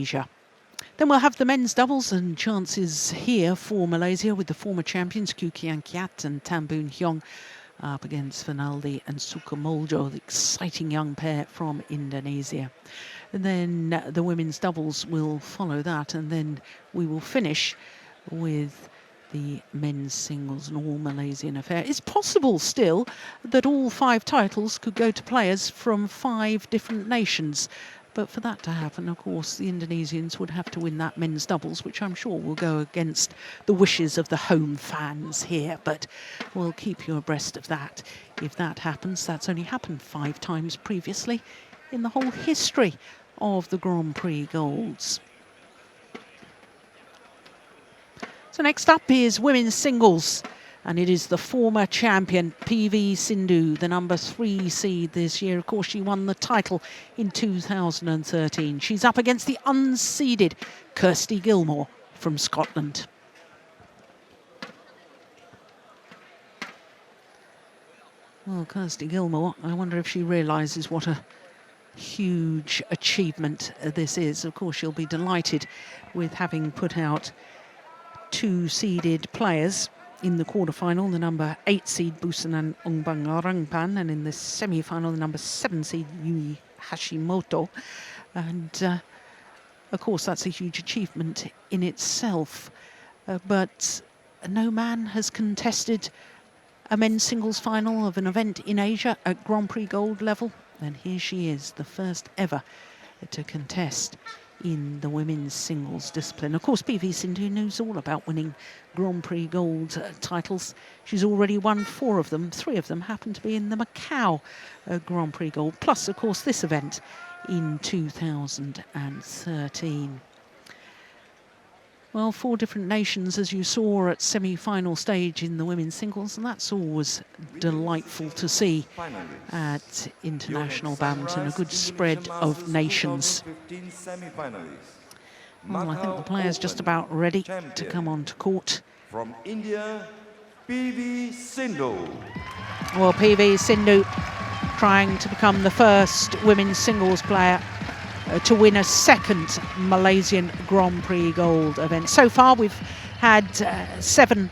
Indonesia. Then we'll have the men's doubles, and chances here for Malaysia with the former champions Kyu Kian Kiat and Tan Boon Hyong up against Finaldi and Sukamuljo, the exciting young pair from Indonesia. And then the women's doubles will follow that, and then we will finish with the men's singles, an all-Malaysian affair. It's possible still that all 5 titles could go to players from 5 different nations. But for that to happen, of course, the Indonesians would have to win that men's doubles, which I'm sure will go against the wishes of the home fans here. But we'll keep you abreast of that. If that happens, that's only happened 5 times previously in the whole history of the Grand Prix Golds. So next up is women's singles, and it is the former champion P.V Sindhu, the number 3 seed this year. Of course, she won the title in 2013. She's up against the unseeded Kirsty Gilmour from Scotland. Well, Kirsty Gilmour, I wonder if she realises what a huge achievement this is. Of course, she'll be delighted with having put out 2 seeded players in the quarterfinal, the number 8 seed Busanan Ongbangarangpan, and in the semi-final, the number 7 seed Yui Hashimoto. And of course, that's a huge achievement in itself. But no man has contested a men's singles final of an event in Asia at Grand Prix Gold level. And here she is, the first ever to contest in the women's singles discipline. Of course, P.V Sindhu knows all about winning Grand Prix Gold titles. She's already won 4 of them. 3 of them happen to be in the Macau Grand Prix Gold, plus, of course, this event in 2013. Well, 4 different nations, as you saw at semi-final stage in the women's singles, and that's always delightful to see at international badminton, a good spread of nations. Well, I think the player's just about ready to come onto court. From India, P.V Sindhu. Well, P.V Sindhu trying to become the first women's singles player to win a 2nd Malaysian Grand Prix Gold event. So far, we've had 7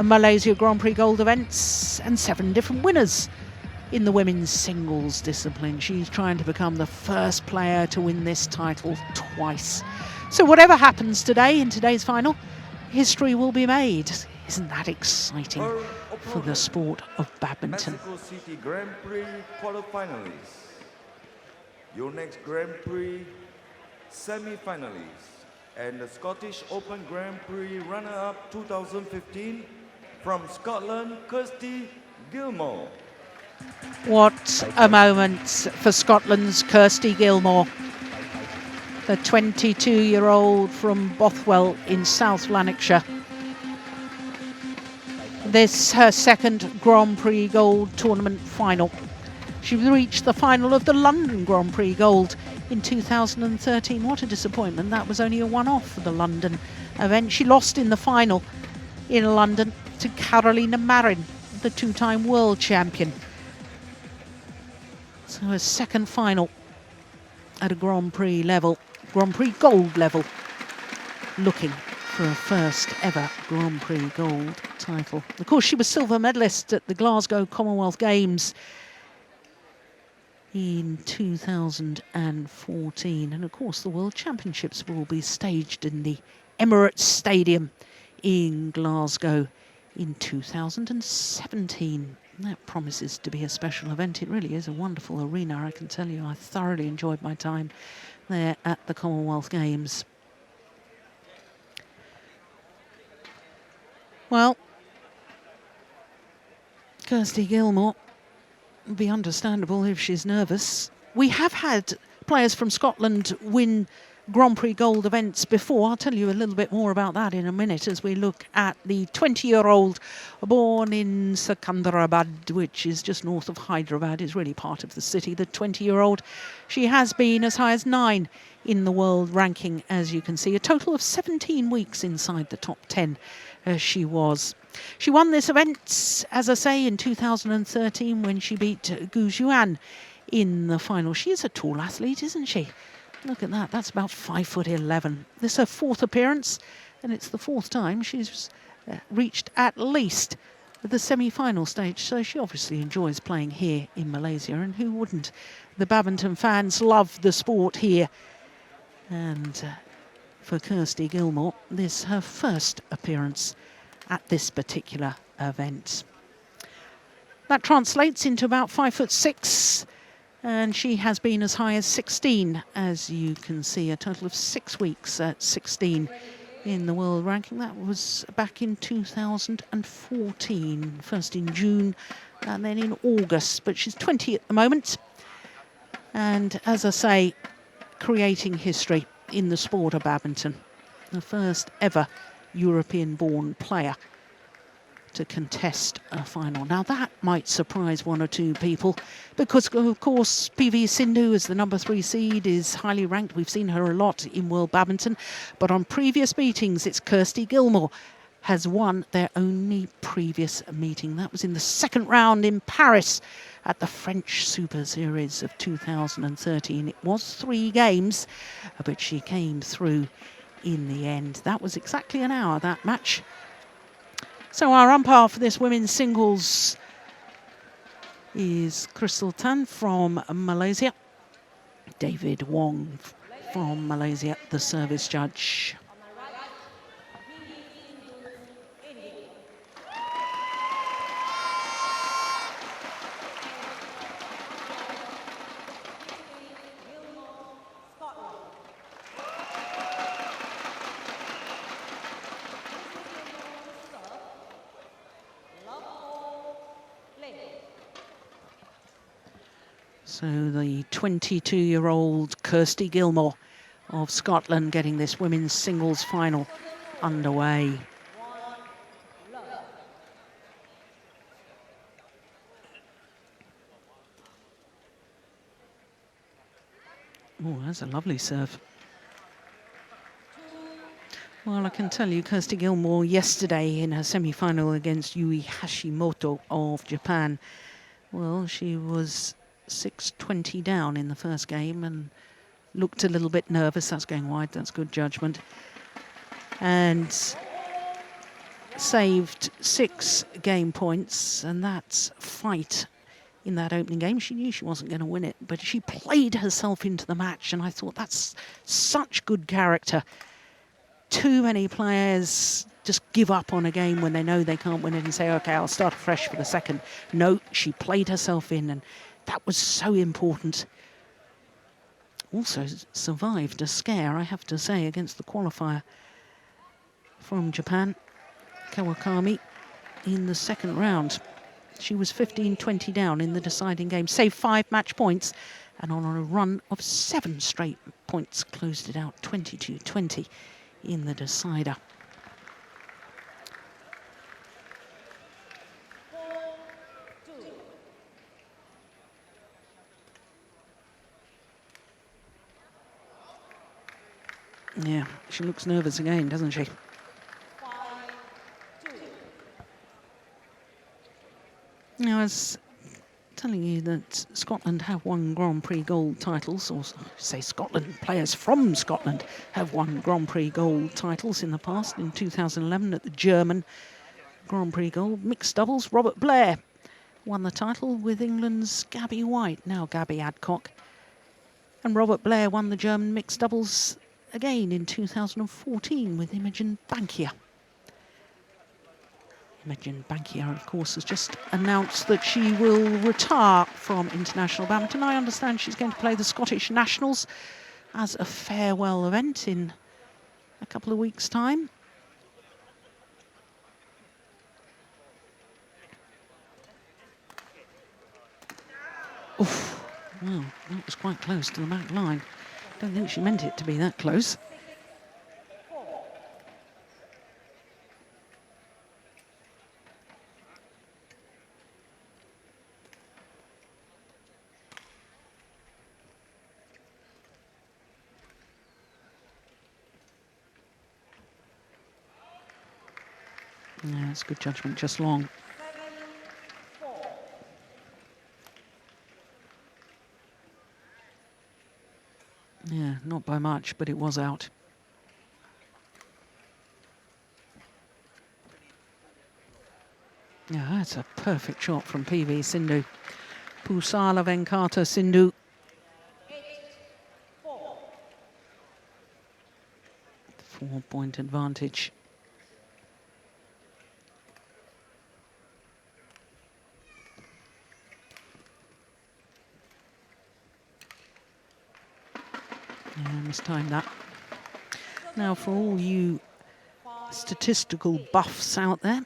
Malaysia Grand Prix Gold events and 7 different winners in the women's singles discipline. She's trying to become the first player to win this title twice. So whatever happens today in today's final, history will be made. Isn't that exciting for the sport of badminton? Mexico City Grand Prix quarterfinalists. Your next Grand Prix semi-finalist and the Scottish Open Grand Prix runner-up 2015 from Scotland, Kirsty Gilmour. What a moment for Scotland's Kirsty Gilmour, the 22-year-old from Bothwell in South Lanarkshire. This her 2nd Grand Prix Gold tournament final. She reached the final of the London Grand Prix Gold in 2013. What a disappointment. That was only a one-off for the London event. She lost in the final in London to Carolina Marin, the 2-time world champion. So a 2nd final at a Grand Prix level, Grand Prix Gold level, looking for a first ever Grand Prix Gold title. Of course, she was silver medalist at the Glasgow Commonwealth Games in 2014, and of course the World Championships will be staged in the Emirates Stadium in Glasgow in 2017. That promises to be a special event. It really is a wonderful arena, I can tell you. I thoroughly enjoyed my time there at the Commonwealth Games. Well, Kirsty Gilmour, it'd be understandable if she's nervous. We have had players from Scotland win Grand Prix Gold events before. I'll tell you a little bit more about that in a minute as we look at the 20-year-old born in Secunderabad, which is just north of Hyderabad, is really part of the city. The 20-year-old, she has been as high as 9 in the world ranking, as you can see. A total of 17 weeks inside the top 10 she was. She won this event, as I say, in 2013 when she beat Gu Juan in the final. She is a tall athlete, isn't she? Look at that, that's about 5'11". This is her 4th appearance, and it's the 4th time she's reached at least the semi-final stage, so she obviously enjoys playing here in Malaysia, and who wouldn't? The badminton fans love the sport here. And for Kirsty Gilmour, this is her first appearance at this particular event. That translates into about 5'6", and she has been as high as 16, as you can see, a total of 6 weeks at 16 in the world ranking. That was back in 2014, first in June and then in August, but she's 20 at the moment. And as I say, creating history in the sport of badminton. The first ever European-born player to contest a final. Now that might surprise 1 or 2 people, because of course P.V Sindhu is the number 3 seed, is highly ranked. We've seen her a lot in world badminton, but on previous meetings it's Kirsty Gilmour has won their only previous meeting. That was in the 2nd round in Paris at the French Superseries of 2013. It was 3 games, but she came through in the end. That was exactly an hour, that match. So our umpire for this women's singles is Crystal Tan from Malaysia. David Wong from Malaysia, the service judge. So the 22-year-old Kirsty Gilmour of Scotland getting this women's singles final underway. Oh, that's a lovely serve. Well, I can tell you, Kirsty Gilmour yesterday in her semi-final against Yui Hashimoto of Japan, well, she was 6-20 down in the first game and looked a little bit nervous. That's going wide, that's good judgment. And saved 6 game points, and that's fight in that opening game. She knew she wasn't going to win it, but she played herself into the match, and I thought that's such good character. Too many players just give up on a game when they know they can't win it and say, okay, I'll start fresh for the second. No, she played herself in, and that was so important. Also survived a scare, I have to say, against the qualifier from Japan, Kawakami, in the 2nd round. She was 15-20 down in the deciding game, saved 5 match points, and on a run of 7 straight points, closed it out 22-20 in the decider. Yeah, she looks nervous again, doesn't she? Now, I was telling you that Scotland have won Grand Prix gold titles, or say Scotland, players from Scotland have won Grand Prix gold titles in the past. In 2011 at the German Grand Prix gold mixed doubles, Robert Blair won the title with England's Gabby White, now Gabby Adcock. And Robert Blair won the German mixed doubles again in 2014 with Imogen Bankier. Imogen Bankier, of course, has just announced that she will retire from international badminton. I understand she's going to play the Scottish Nationals as a farewell event in a couple of weeks' time. Oof, well, that was quite close to the back line. Don't think she meant it to be that close. Yeah, it's good judgment, just long. Yeah, Not by much, but it was out. Yeah, that's a perfect shot from P.V Sindhu. Pusala Venkata Sindhu. 4-point advantage. Yeah, mistime that. Now, for all you statistical buffs out there,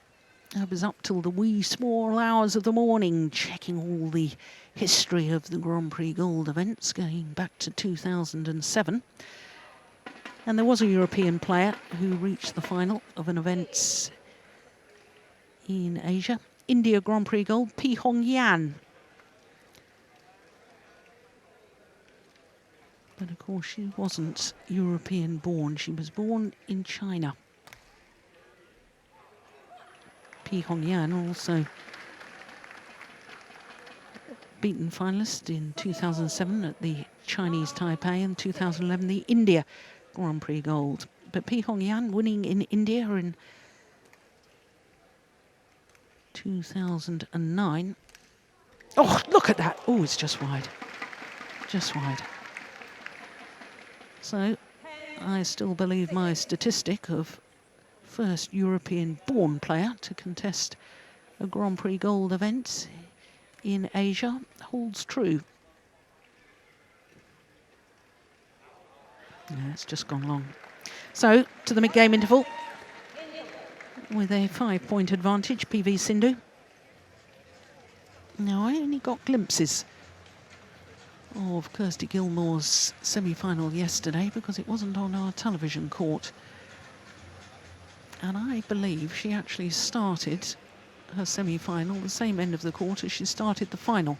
I was up till the wee small hours of the morning checking all the history of the Grand Prix Gold events going back to 2007. And there was a European player who reached the final of an event in Asia. India Grand Prix Gold, P. Hong Yan. But of course she wasn't European born, she was born in China. P. Hong Yan also beaten finalist in 2007 at the Chinese Taipei and 2011 the India Grand Prix Gold. But P. Hong Yan winning in India in 2009. Oh, look at that. Oh, it's just wide. Just wide. So I still believe my statistic of first European-born player to contest a Grand Prix Gold event in Asia holds true. Yeah, it's just gone long. So, to the mid-game interval with a 5-point advantage, P.V Sindhu. Now, I only got glimpses of Kirsty Gilmour's semi-final yesterday because it wasn't on our television court. And I believe she actually started her semi-final the same end of the court as she started the final.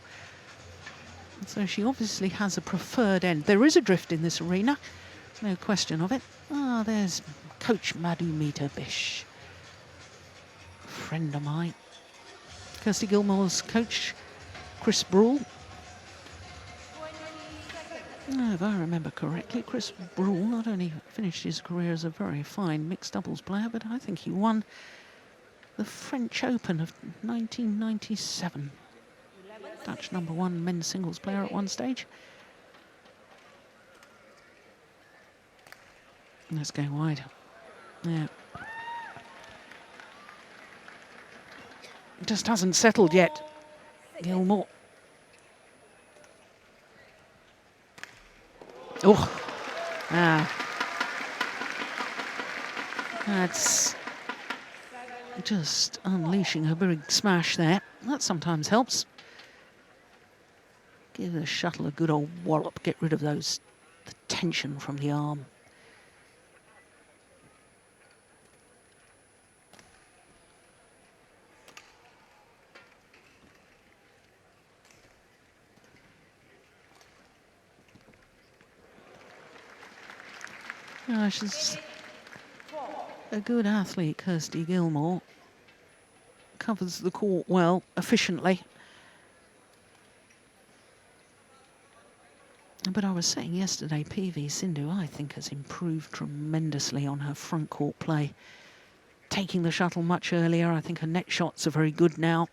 So she obviously has a preferred end. There is a drift in this arena, no question of it. Ah, there's Coach Madhumita Bish, a friend of mine. Kirsty Gilmour's coach, Chris Bruhl. If I remember correctly, Chris Bruhl not only finished his career as a very fine mixed doubles player, but I think he won the French Open of 1997. Dutch #1 men's singles player at one stage. Let's go wide. Yeah. It just hasn't settled yet. Gilmour. Oh. Ah. That's just unleashing a big smash there. That sometimes helps. Give the shuttle a good old wallop. Get rid of the tension from the arm. Oh, she's a good athlete, Kirsty Gilmour. Covers the court well, efficiently. But I was saying yesterday, P.V Sindhu, I think, has improved tremendously on her front court play. Taking the shuttle much earlier. I think her net shots are very good now.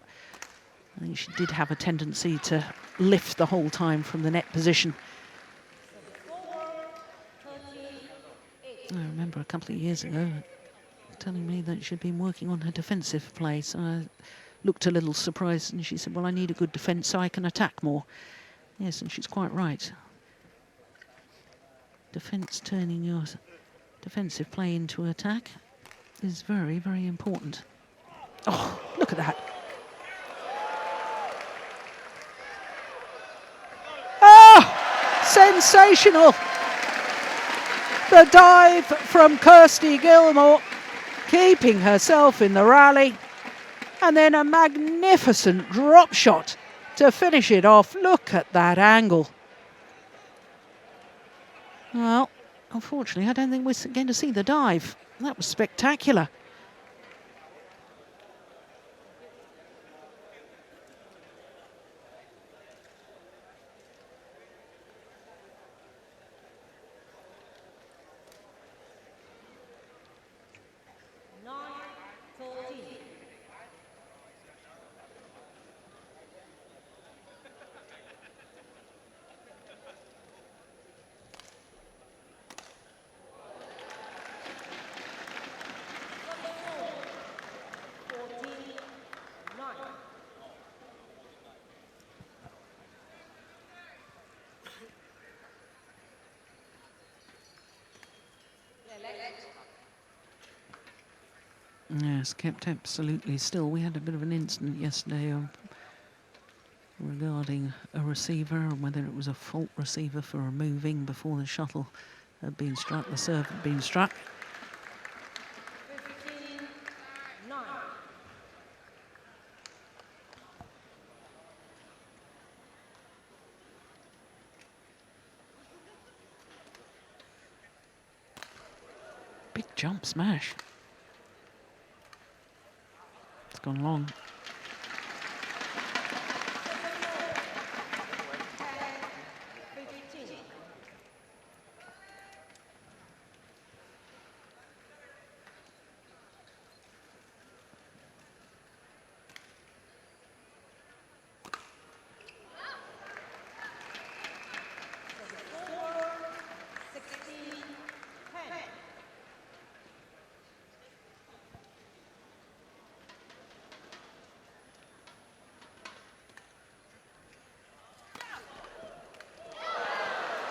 I think she did have a tendency to lift the whole time from the net position. I remember a couple of years ago telling me that she'd been working on her defensive play, so I looked a little surprised, and she said, well, I need a good defence so I can attack more. Yes, and she's quite right. Defence, turning your defensive play into attack is very, very important. Oh, look at that. Ah, sensational. The dive from Kirsty Gilmour, keeping herself in the rally, and then a magnificent drop shot to finish it off. Look at that angle. Well, unfortunately, I don't think we're going to see the dive. That was spectacular. Yes, kept absolutely still. We had a bit of an incident yesterday regarding a receiver and whether it was a fault receiver for removing before the shuttle had been struck, the serve had been struck. 15-9. Big jump smash. It's gone long.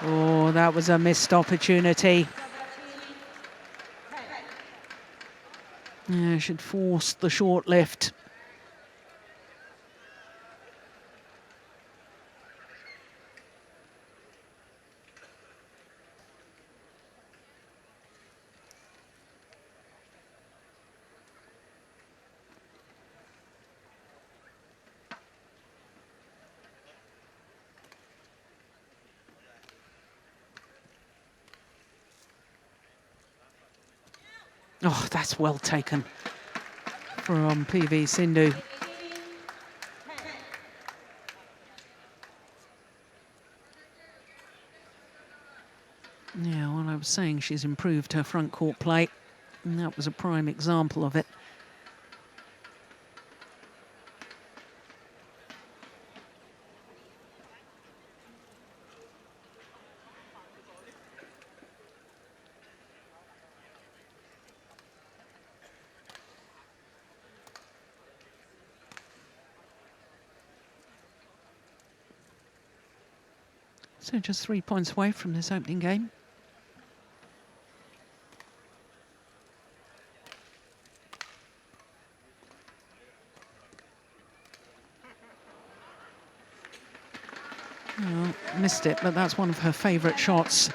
Oh, that was a missed opportunity. Yeah, should force the short lift. Oh, that's well taken from P.V Sindhu. Yeah, well, I was saying she's improved her front court play, and that was a prime example of it. So just 3 points away from this opening game. Well, missed it, but that's one of her favourite shots.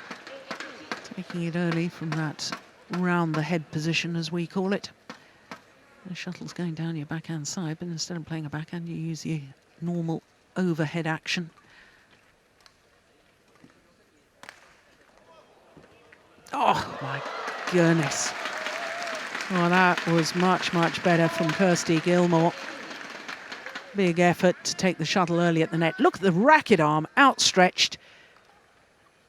Taking it early from that round the head position, as we call it. The shuttle's going down your backhand side, but instead of playing a backhand, you use the normal overhead action. Oh, my goodness. Well, that was much, much better from Kirsty Gilmour. Big effort to take the shuttle early at the net. Look at the racket arm outstretched.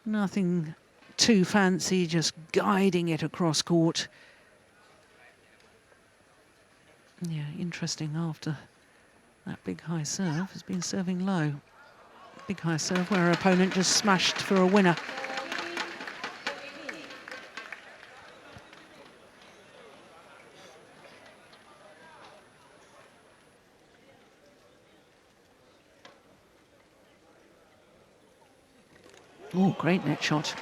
Nothing too fancy, just guiding it across court. Yeah, interesting after that big high serve has been serving low. Big high serve where her opponent just smashed for a winner. Oh, great net shot.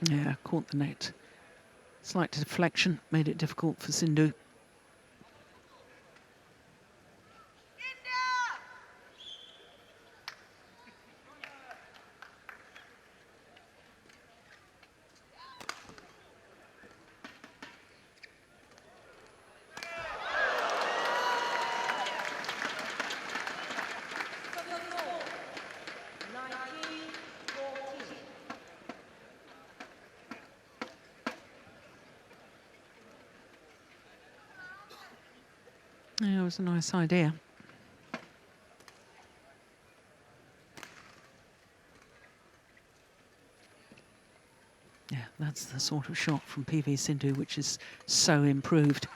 Yeah, caught the net. Slight deflection, made it difficult for Sindhu. Yeah, it was a nice idea. Yeah, that's the sort of shot from P.V Sindhu which is so improved.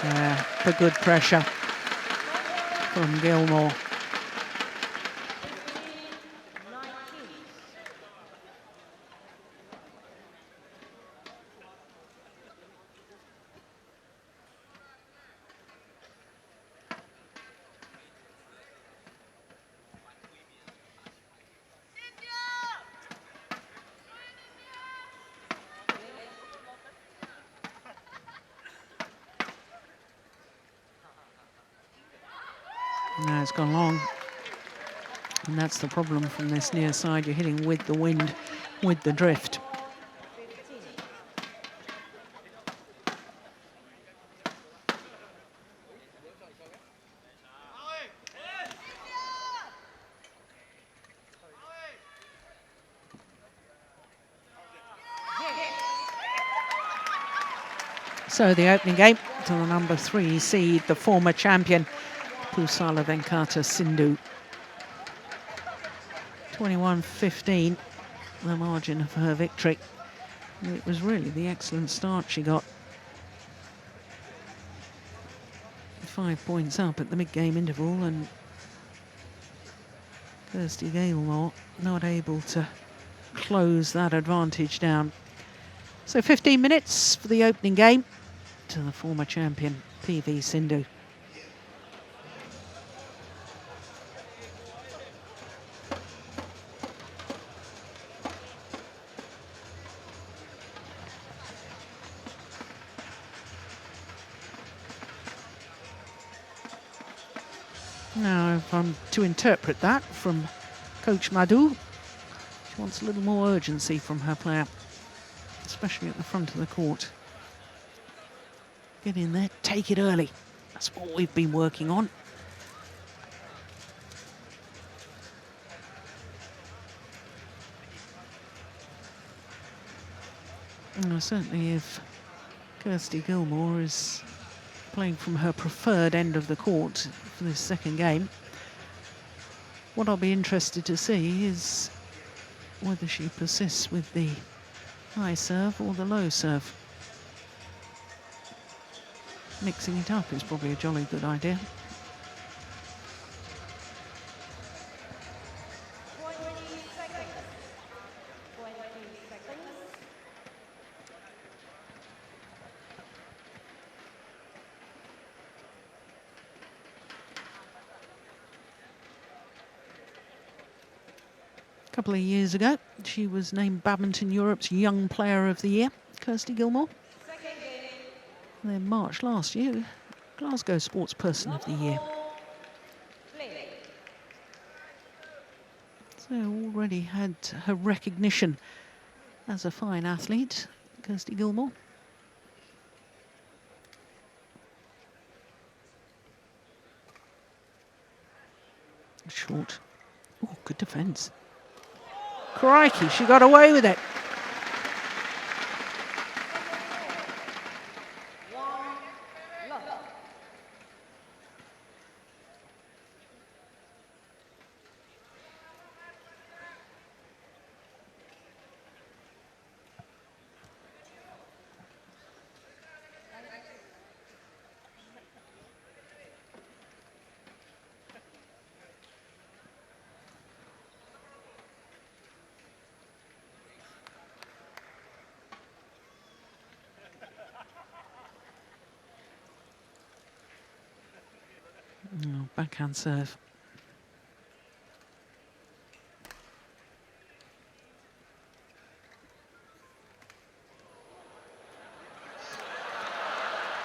Yeah, the good pressure from Gilmour. No, it's gone long. And that's the problem from this near side. You're hitting with the wind, with the drift. So the opening game to the number 3 seed, the former champion, Pusala Venkata Sindhu. 21-15, the margin of her victory. It was really the excellent start she got. 5 points up at the mid-game interval, and Kirsty Gilmour not able to close that advantage down. So 15 minutes for the opening game to the former champion, P.V Sindhu. Now, if I'm to interpret that from Coach Madhu, she wants a little more urgency from her player, especially at the front of the court. Get in there, take it early. That's what we've been working on. And certainly if Kirsty Gilmour is playing from her preferred end of the court for this second game, what I'll be interested to see is whether she persists with the high serve or the low serve. Mixing it up is probably a jolly good idea. A couple of years ago, she was named Badminton Europe's Young Player of the Year, Kirsty Gilmour. And then March last year, Glasgow Sports Person of the Year. So already had her recognition as a fine athlete, Kirsty Gilmour. Short. Oh, good defence. Crikey, she got away with it. Oh, backhand serve.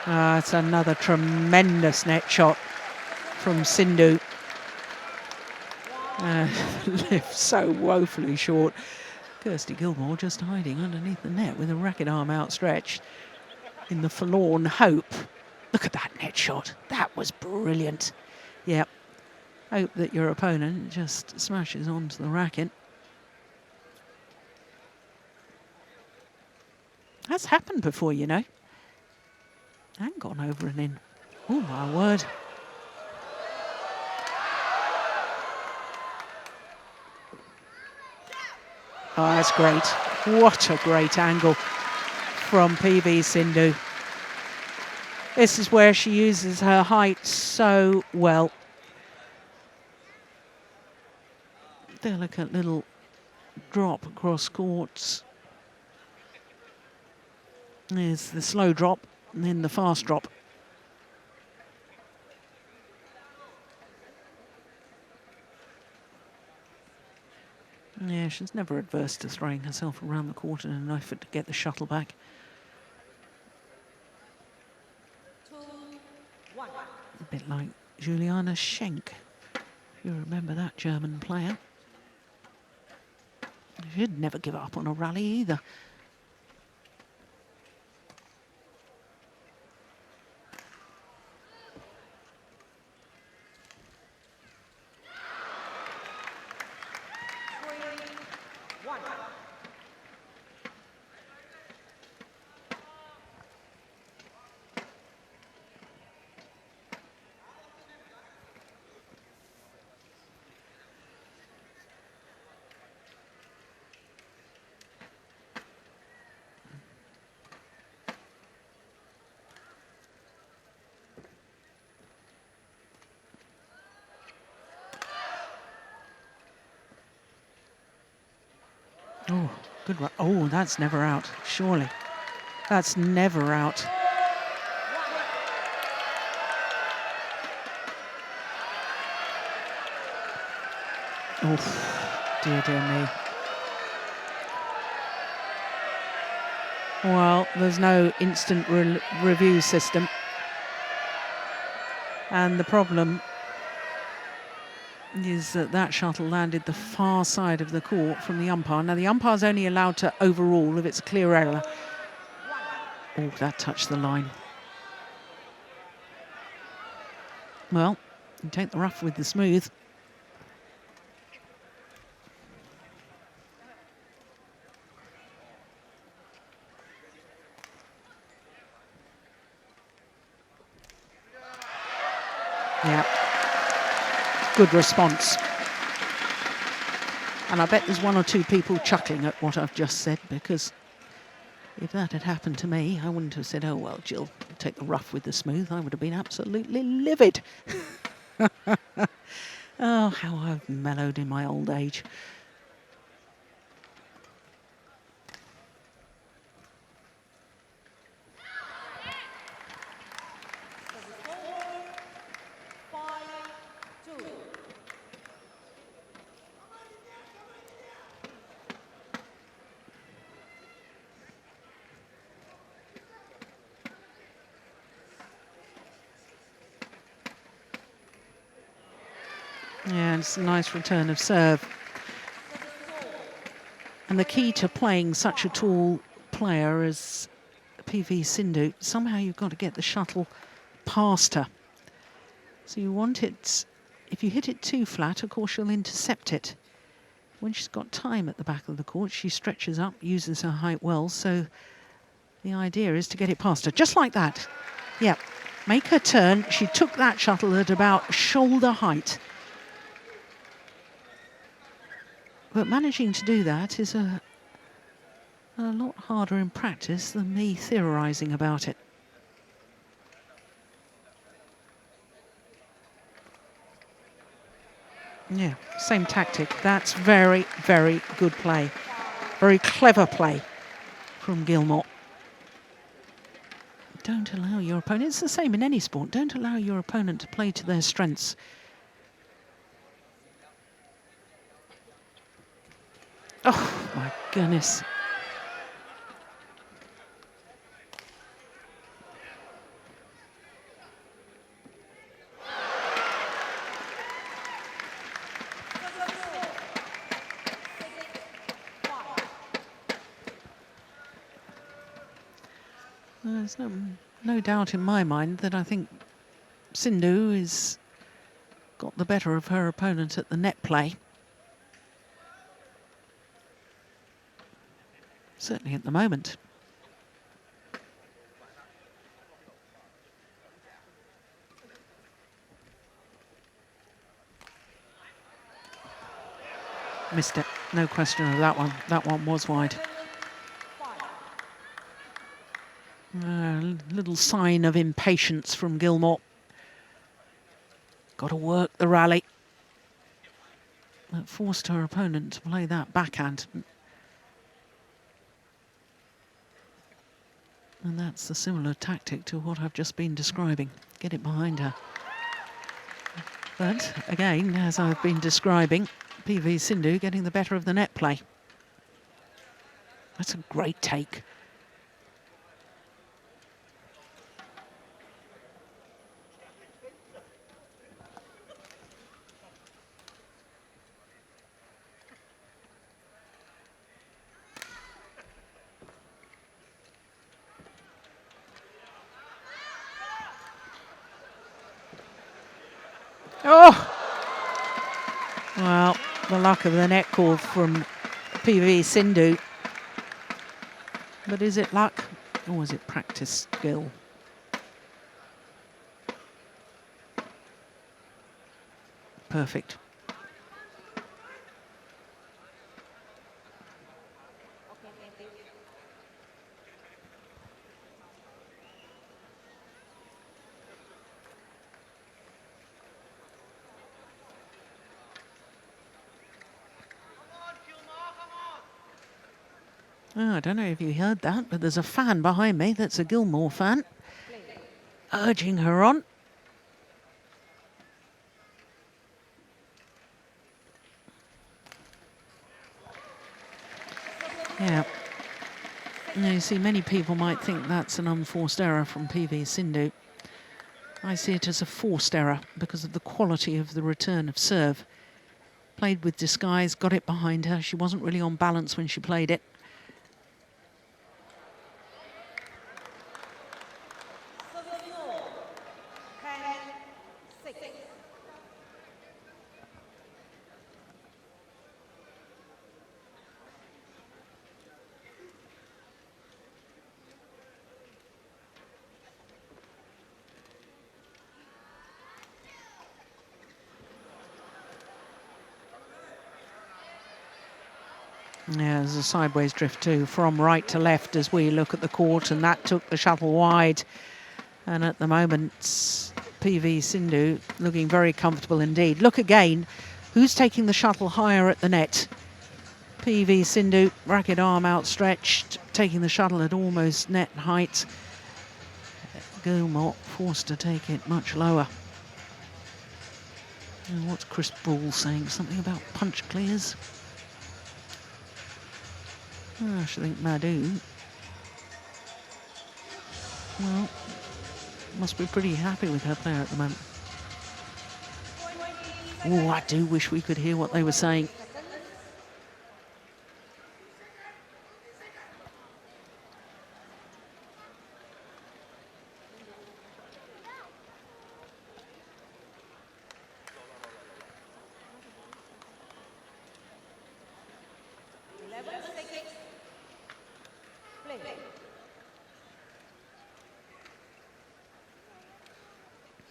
It's another tremendous net shot from Sindhu. Left so woefully short. Kirsty Gilmour just hiding underneath the net with a racket arm outstretched in the forlorn hope. Look at that net shot. That was brilliant. Yep. Hope that your opponent just smashes onto the racket. That's happened before, you know. And gone over and in. Oh, my word. Oh, that's great. What a great angle from P.V Sindhu. This is where she uses her height so well. Delicate little drop across courts. There's the slow drop and then the fast drop. Yeah, she's never adverse to throwing herself around the court in an effort to get the shuttle back. 2-1. A bit like Juliana Schenk. If you remember that German player. She'd never give up on a rally either. Oh, good run. Oh, that's never out, surely. That's never out. Oh, dear, dear me. Well, there's no instant review system. And the problem is that that shuttle landed the far side of the court from the umpire. Now, the umpire's only allowed to overrule if it's a clear error. Oh, that touched the line. Well, you take the rough with the smooth. Yeah. Good response. And I bet there's one or two people chuckling at what I've just said, because if that had happened to me, I wouldn't have said, oh, well, Jill, take the rough with the smooth. I would have been absolutely livid. Oh, how I've mellowed in my old age. Yeah, it's a nice return of serve. And the key to playing such a tall player as P.V Sindhu, somehow you've got to get the shuttle past her. So you want it, if you hit it too flat, of course you'll intercept it. When she's got time at the back of the court, she stretches up, uses her height well, so the idea is to get it past her, just like that. Yeah, make her turn. She took that shuttle at about shoulder height. But managing to do that is a lot harder in practice than me theorising about it. Yeah, same tactic. That's very, very good play. Very clever play from Gilmour. Don't allow your opponent, it's the same in any sport, don't allow your opponent to play to their strengths. Oh, my goodness. There's no doubt in my mind that I think Sindhu has got the better of her opponent at the net play. Certainly at the moment. Missed it, no question of that one. That one was wide. Little sign of impatience from Gilmour. Got to work the rally. That forced her opponent to play that backhand. And that's the similar tactic to what I've just been describing. Get it behind her. But again, as I've been describing, P.V Sindhu getting the better of the net play. That's a great take. Oh! Well, the luck of the net call from P.V Sindhu. But is it luck or is it practice skill? Perfect. Okay, thank you. Oh, I don't know if you heard that, but there's a fan behind me that's a Gilmour fan, urging her on. Yeah. Now, you see, many people might think that's an unforced error from P.V Sindhu. I see it as a forced error because of the quality of the return of serve. Played with disguise, got it behind her. She wasn't really on balance when she played it. Yeah, there's a sideways drift too, from right to left as we look at the court, and that took the shuttle wide. And at the moment, P.V Sindhu looking very comfortable indeed. Look again, who's taking the shuttle higher at the net? P.V Sindhu, racket arm outstretched, taking the shuttle at almost net height. Gilmour forced to take it much lower. And what's Chris Ball saying? Something about punch clears? Oh, I should think Madhu. Well, must be pretty happy with her player at the moment. Oh, I do wish we could hear what they were saying.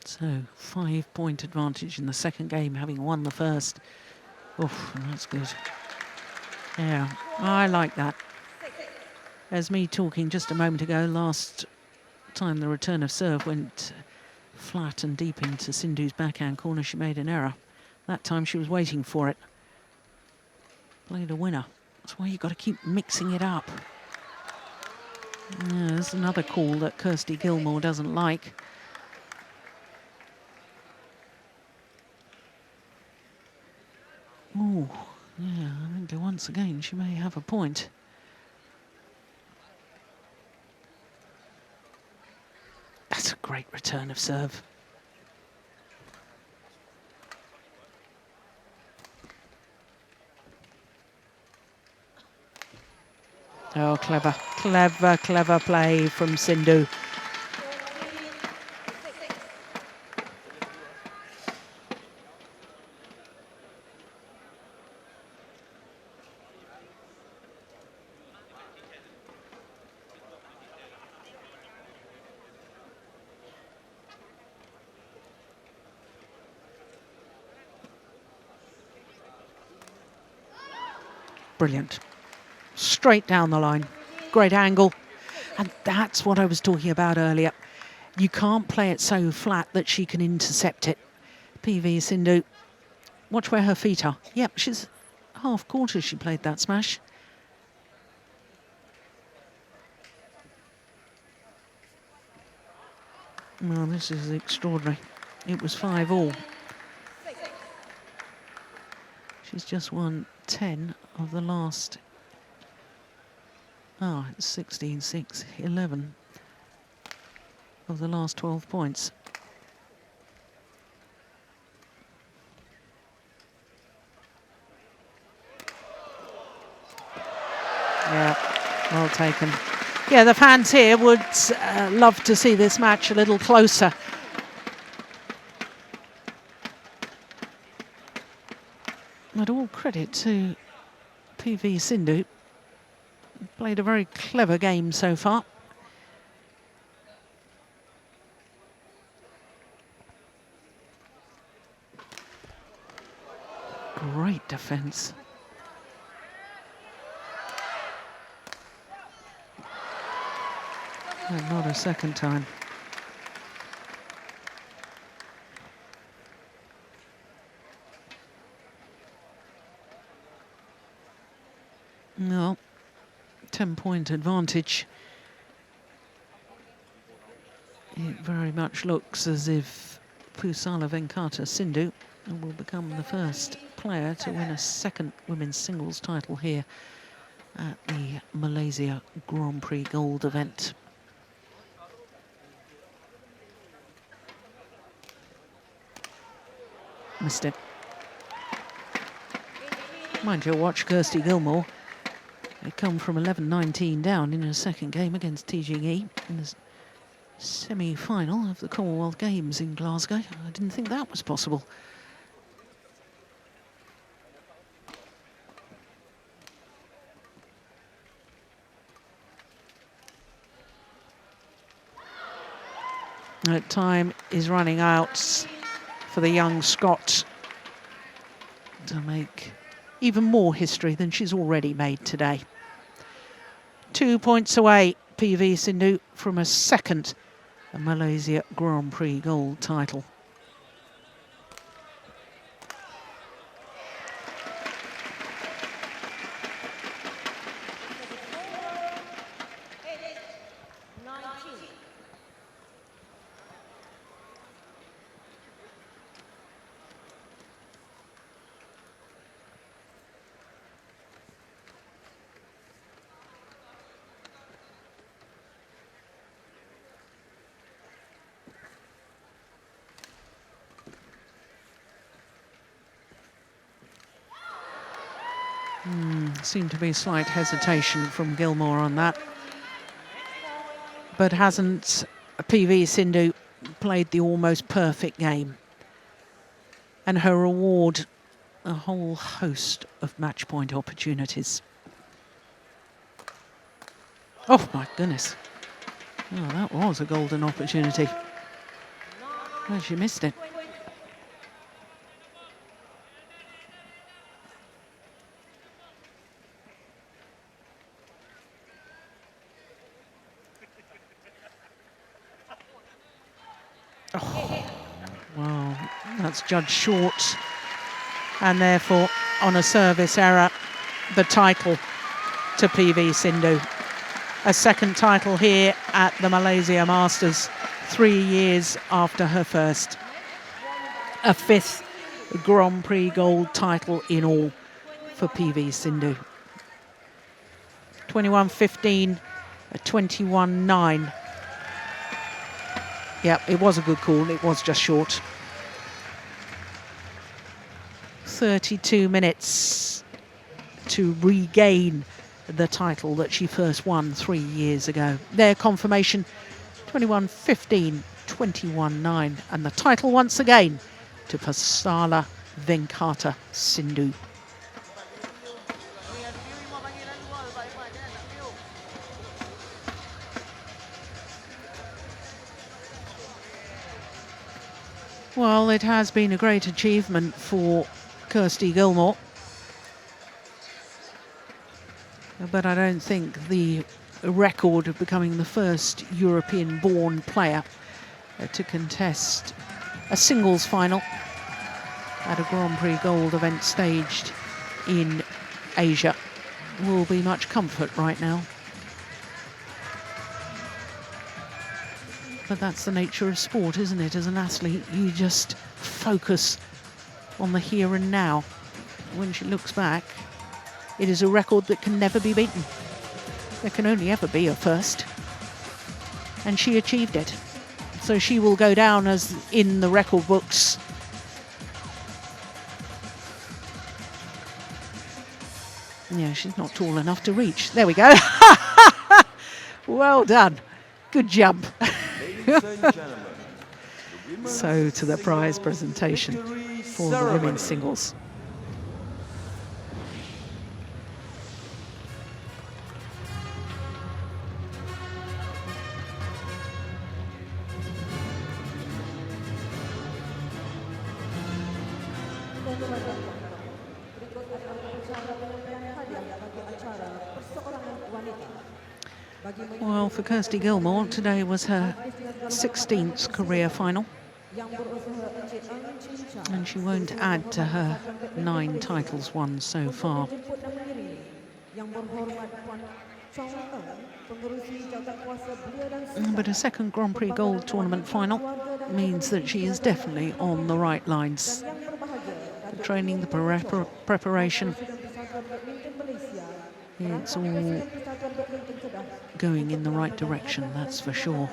So, 5-point advantage in the second game, having won the first. Oof, that's good. Yeah, I like that. As me talking just a moment ago, last time the return of serve went flat and deep into Sindhu's backhand corner, she made an error. That time she was waiting for it. Played a winner. That's why you've got to keep mixing it up. Yeah, there's another call that Kirsty Gilmour doesn't like. Oh, yeah, I think once again she may have a point. That's a great return of serve. Oh, clever, clever, clever play from Sindhu. Brilliant. Straight down the line. Great angle. And that's what I was talking about earlier. You can't play it so flat that she can intercept it. P.V Sindhu. Watch where her feet are. Yep, she's half quarter she played that smash. Well, this is extraordinary. It was 5-all. She's just won 10 of the last. It's 16-6, 11 of the last 12 points. Yeah, well taken. Yeah, the fans here would love to see this match a little closer. But all credit to P.V Sindhu. Played a very clever game so far. Great defence. And not a second time. No, 10-point advantage. It very much looks as if Pusala Venkata Sindhu will become the first player to win a second women's singles title here at the Malaysia Grand Prix Gold event. Missed it. Mind you, watch Kirsty Gilmour. They come from 11-19 down in her second game against TGE in the semi-final of the Commonwealth Games in Glasgow. I didn't think that was possible. Time is running out for the young Scot to make even more history than she's already made today. 2 points away, P.V Sindhu, from a second Malaysia Grand Prix gold title. Seemed to be a slight hesitation from Gilmour on that. But hasn't P.V Sindhu played the almost perfect game? And her reward, a whole host of match point opportunities. Oh my goodness. Oh, that was a golden opportunity. Well, she missed it. Oh, wow, that's judged short. And therefore, on a service error, the title to P.V Sindhu. A second title here at the Malaysia Masters, 3 years after her first. A fifth Grand Prix gold title in all for P.V Sindhu. 21-15, 21-9. Yeah, it was a good call. It was just short. 32 minutes to regain the title that she first won 3 years ago. Their confirmation, 21-15, 21-9. And the title once again to Pusala Venkata Sindhu. Well, it has been a great achievement for Kirsty Gilmour. But I don't think the record of becoming the first European-born player to contest a singles final at a Grand Prix Gold event staged in Asia will be much comfort right now. But that's the nature of sport, isn't it? As an athlete, you just focus on the here and now. When she looks back, it is a record that can never be beaten. There can only ever be a first. And she achieved it. So she will go down as in the record books. Yeah, she's not tall enough to reach. There we go. Well done. Good jump. So to the prize presentation for the women's singles. Well, for Kirsty Gilmour, today was her 16th career final. And she won't add to her 9 titles won so far. But a second Grand Prix Gold Tournament final means that she is definitely on the right lines. The training, the preparation, it's all going in the right direction, that's for sure.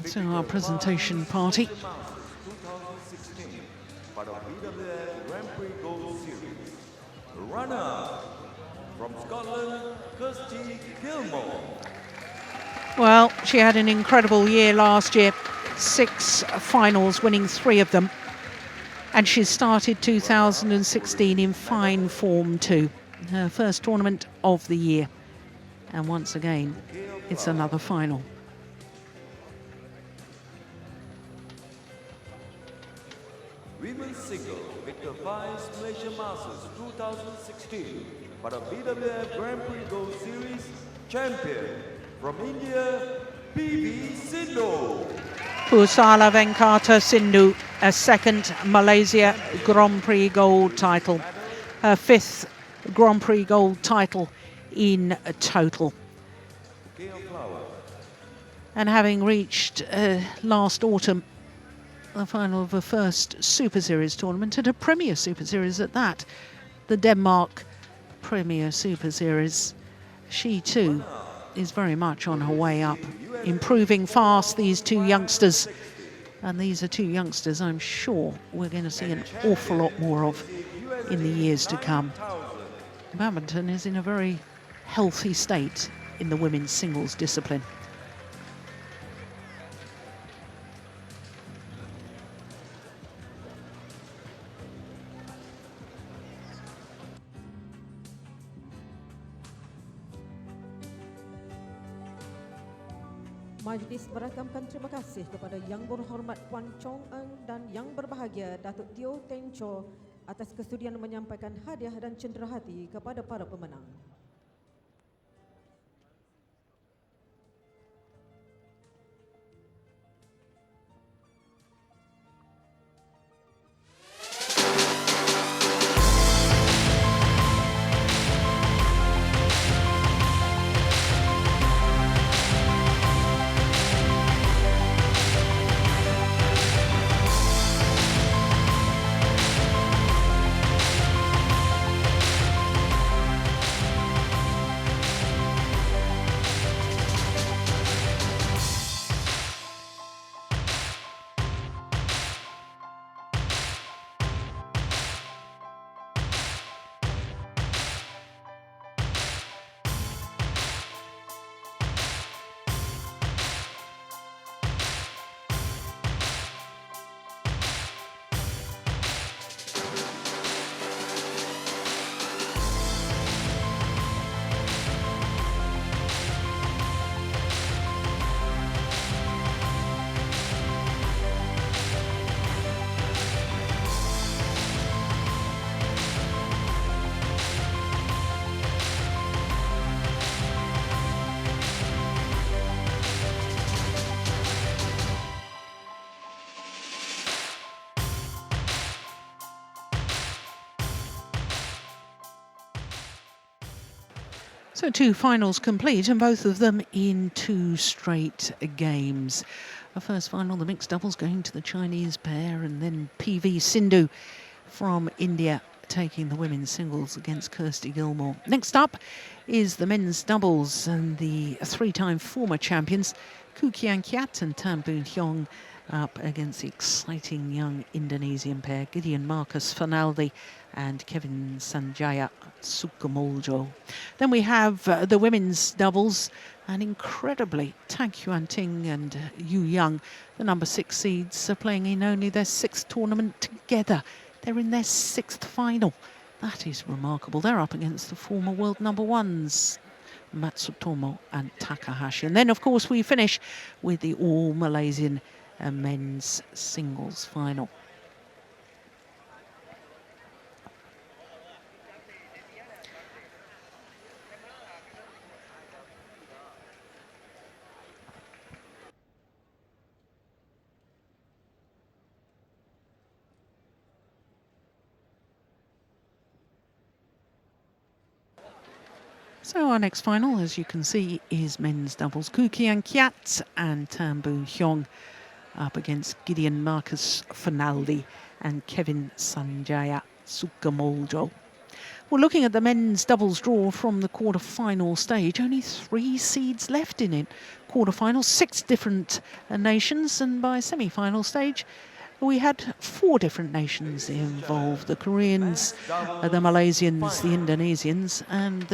So our presentation party. 2016 for the BWF Grand Prix Gold Series. Runner from Scotland, Kirsty Gilmour. Well, she had an incredible year last year. 6 finals, winning 3 of them. And she started 2016 in fine form too. Her first tournament of the year. And once again, it's another final. Women's single Victor Vice Malaysia Masters 2016 for the BWF Grand Prix Gold Series champion from India, P.V Sindhu. Pusala Venkata Sindhu, a second Malaysia Grand Prix Gold title. Her 5th Grand Prix Gold title in total. And having reached last autumn the final of the first Super Series tournament, and a Premier Super Series at that, the Denmark Premier Super Series, she too is very much on her way up, improving fast, these 2 youngsters. And these are 2 youngsters I'm sure we're going to see an awful lot more of in the years to come. Badminton is in a very healthy state in the women's singles discipline. Majlis merakamkan terima kasih kepada Yang Berhormat Puan Chong Eng dan Yang Berbahagia Datuk Teo Teng Cho atas kesudian menyampaikan hadiah dan cenderahati kepada para pemenang. So 2 finals complete, and both of them in 2 straight games. The first final, the mixed doubles, going to the Chinese pair, and then P.V Sindhu from India taking the women's singles against Kirsty Gilmour. Next up is the men's doubles, and the 3-time former champions Koo Kian Kiat and Tan Boon Hyong up against the exciting young Indonesian pair Gideon Marcus Fernaldi and Kevin Sanjaya Sukamuljo. Then we have the women's doubles, and incredibly Tang Yuan Ting and Yu Young, the number 6 seeds, are playing in only their 6th tournament together. They're in their 6th final. That is remarkable. They're up against the former world number ones, Matsutomo and Takahashi. And then, of course, we finish with the all-Malaysian men's singles final. So our next final, as you can see, is men's doubles. Koo Kian Kiat and Tan Boo Hyung up against Gideon Marcus Finaldi and Kevin Sanjaya Sukamoljo. Well, looking at the men's doubles draw from the quarter-final stage, only 3 seeds left in it. Quarter-final, 6 different nations, and by semi-final stage, we had 4 different nations involved. The Koreans, the Malaysians, the Indonesians and the